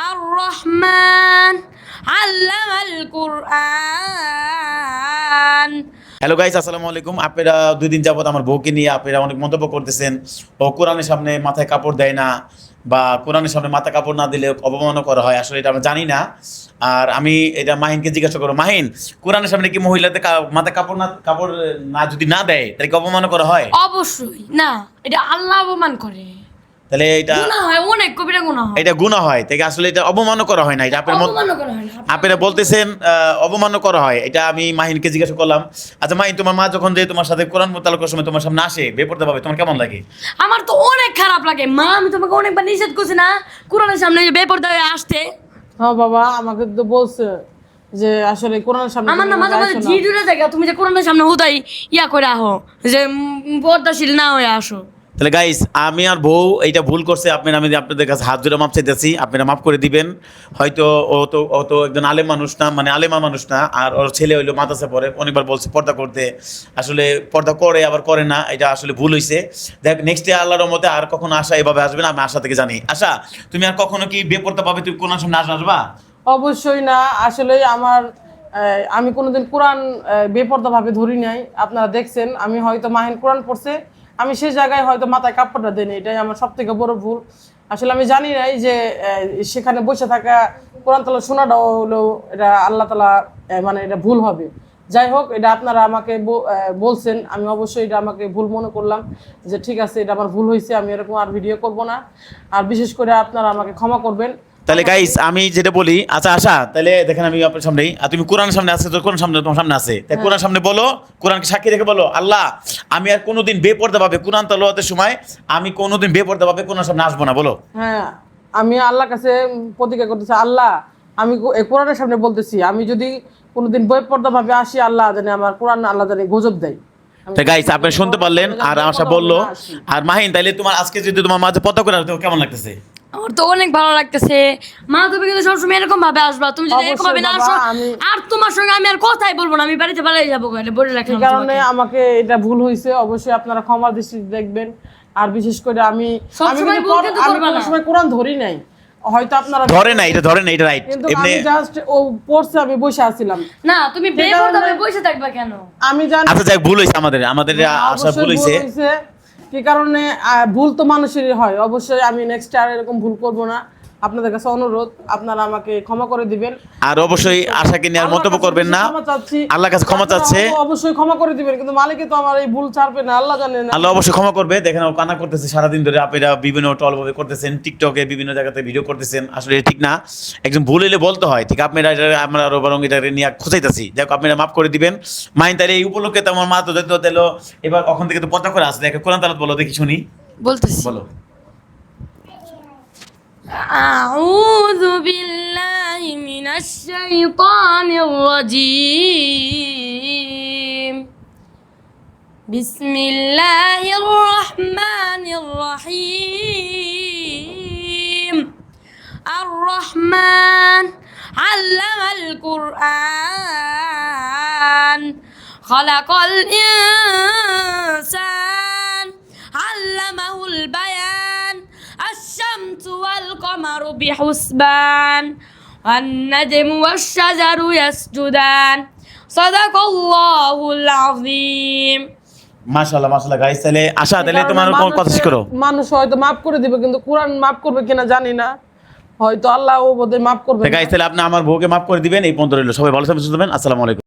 আর রহমান আল্লামাল কুরআন। Hello guys, আসসালামু আলাইকুম। আপনারা 2 দিন যাবত আমার বউকে নিয়ে আপনারা অনেক মন্তব্য করতেছেন। ও কোরআনের সামনে মাথায় কাপড় দেয় না, বা কোরআনের সামনে মাথা কাপড় না দিলে অপমানও করা হয়। আসলে এটা আমরা জানি না। আর আমি এটা মাহিনকে জিজ্ঞাসা করবো, মাহিন, কোরআনের সামনে কি মহিলাদের মাথায় কাপড় না যদি না দেয় তাহলে কি অপমান করা হয়? অবশ্যই না, এটা আল্লাহ অপমান করে। তাহলে এটা গুনাহ হয়, অনেক কবিরা গুনাহ হয়। এটা গুনাহ হয়, তাই আসলে এটা অপমানও করা হয় না। এটা অপমান করা হয় না। আপনারা বলতেছেন অপমানও করা হয়। এটা আমি মাহিনকে জিজ্ঞাসা করলাম। আচ্ছা মাহিন, তোমার মা যখন যে তোমার সাথে কোরআন মোতালাক করার সময় তোমার সামনে আসে বেপরদা ভাবে, তোমার কেমন লাগে? আমার তো অনেক খারাপ লাগে। মা, আমি তোমাকে অনেকবার নিষেধ করছি না কোরআনের সামনে যে বেপরদা হয়ে আসতে? হ্যাঁ বাবা, আমাকে তো বলছে যে আসলে কোরআনের সামনে আমার না মাঝে মাঝে জি জুড়ে থাকে, তুমি যে কোরআনের সামনে হুদাই ইয়া করে আহো, যে পর্দাশীল না হয়ে আসো। তাহলে গাইস, আমি আর বউ এইটা ভুল করছে। আমি আপনাদের কাছে হাত জোড়া মাপ চাইতেছি, আপনারা মাফ করে দিবেন। হয়তো ও তো একজন আলেম মানুষ না, মানে আলেমা মানুষ না। আর ওর ছেলে হইলো মাদ্রাসা পড়ে, অনেকবার বলছে পর্দা করতে, আসলে পর্দা করে আবার করে না। এটা আসলে ভুল হয়েছে। দেখ, নেক্সট ডে আল্লাহর রহমতে আর কখনো আশা এভাবে আসবে না, আমি আশা থেকে জানি। আশা, তুমি আর কখনো কি বেপর্দা পাবে? তুমি কোন সামনে আসবা? অবশ্যই না। আসলে আমি কোনোদিন কোরআন বেপরদা ভাবে ধরি নাই। আপনারা দেখছেন, আমি হয়তো মাহিন কোরআন পড়ছে, আমি সেই জায়গায় হয়তো মাথায় কাপড়টা দিই, এটাই আমার সব থেকে বড় ভুল। আসলে আমি জানি নাই যে সেখানে বসে থাকা কোরআন তালা শোনাটাও হলো এটা আল্লাহ তালা মানে এটা ভুল হবে। যাই হোক, এটা আপনারা আমাকে বলছেন, আমি অবশ্যই এটা আমাকে ভুল মনে করলাম, যে ঠিক আছে, এটা আমার ভুল হয়েছে, আমি এরকম আর ভিডিও করব না। আর বিশেষ করে আপনারা আমাকে ক্ষমা করবেন। তাহলে গাইস, আমি যেটা বলি, আচ্ছা আশা, তাহলে দেখেন আমি আপনার সামনেই, আর তুমি কোরআন সামনে আছে, তো কোরআন সামনে তোমার সামনে আছে, তাই কোরআন সামনে বলো, কোরআনকে সাক্ষী রেখে বলো, আল্লাহ, আমি আর কোনোদিন বেপরদা ভাবে কোরআন তেলাওয়াতের সময় আমি কোনোদিন বেপরদা ভাবে কোরআন সামনে আসবো না, বলো। হ্যাঁ, আমি আল্লাহর কাছে প্রতিজ্ঞা করতেছি, আল্লাহ, আমি এই কোরআনের সামনে বলতেছি, আমি যদি কোনোদিন বেপরদা ভাবে আসি, আল্লাহ জানে আমার কোরআন আল্লাহ জানে গজব দেয়। তাই গাইস, আপনি শুনতে পারলেন। আর আশা বললো, আর মাহিন, তাইলে তোমার আজকে যদি তোমার মাঝে পর্দা করে আসবে, কেমন লাগতেছে? আমার তো অনেক ভালো লাগতেছে। মা, তুমি কিন্তু সবসময় এরকম ভাবে আসবা। তুমি যদি এরকম ভাবে না আসো, আর তোমার সঙ্গে আমি আর কথাই বলবো না, আমি বাড়িতে পালাই যাবো। বলে রাখলাম, কারণে আমাকে এটা ভুল হয়েছে, অবশ্যই আপনারা ক্ষমার দৃষ্টিতে দেখবেন। আর বিশেষ করে আমি কোনো সময় কোরআন ধরি নাই, হয়তো আপনারা ধরে না, এটা ধরে না, এটা রাইট। কিন্তু আমি জাস্ট ও পড়ছে, আমি বসে আছিলাম। না, তুমি বেপরদা হয়ে বসে থাকবা কেন? আমি জানি। আচ্ছা যাক, ভুল হয়েছে আমাদের আশা ভুল হয়েছে। কি কারণে ভুল তো মানুষেরই হয়। অবশ্যই আমি নেক্সট আর এরকম ভুল করব না। আপনাদের কাছে অনুরোধ, আপনারা আমাকে ক্ষমা করে দিবেন। আর অবশ্যই আশাকে নিয়ে আর মন্তব্য করবেন না। আল্লাহর কাছে ক্ষমা চাচ্ছে, অবশ্যই ক্ষমা করে দিবেন, কিন্তু মালিকে তো আমার এই ভুল ছাড়বে না, আল্লাহ জানেন। আল্লাহ অবশ্যই ক্ষমা করবে। দেখেন, ও কান্না করতেছে সারাদিন ধরে, আপনারা বিভিন্ন টলভাবে করতেছেন, টিকটকে বিভিন্ন জায়গাতে ভিডিও করতেছেন, আসলে এটা ঠিক না। একজন ভুল হলে বলতে হয়, ঠিক? আপনারা আমরা আরো বরং এটা নিয়ে খোঁচাইতেছি, দেখো আপনারা মাফ করে দিবেন। মাইন, তাহলে এই উপলক্ষে তো আমার মা তো দিল, এবার ওখান থেকে তো পর্দা করে আসলে একটা কোরআন তালাত বলো দেখি, শুনি, বলতেছি। বলো। আউযু বিল্লাহি মিনাশ শাইতানির রাজীম। বিসমিল্লাহির রহমানির রহিম। আর রহমান আল্লামাল কুরআন। খালাকাল ইনসান আল্লামাহুল বায়ান। الشمس والقمر بحسبان والنجم والشجر يسجدان صدق الله العظيم। মাশাআল্লাহ মাশাআল্লাহ গাইস, তাহলে আশা, তাহলে তোমার কোন কথা শেষ করো। মানুষ হয়তো মাফ করে দিবে, কিন্তু কোরআন মাফ করবে কিনা জানি না। হয়তো আল্লাহ ও বোধহয় মাফ করবে। গাইস, তাহলে আপনি আমার বউকে মাফ করে দিবেন। এই পর্যন্ত রইল। সবাই ভালো থাকবেন, সুস্থ থাকবেন। আসসালামু আলাইকুম।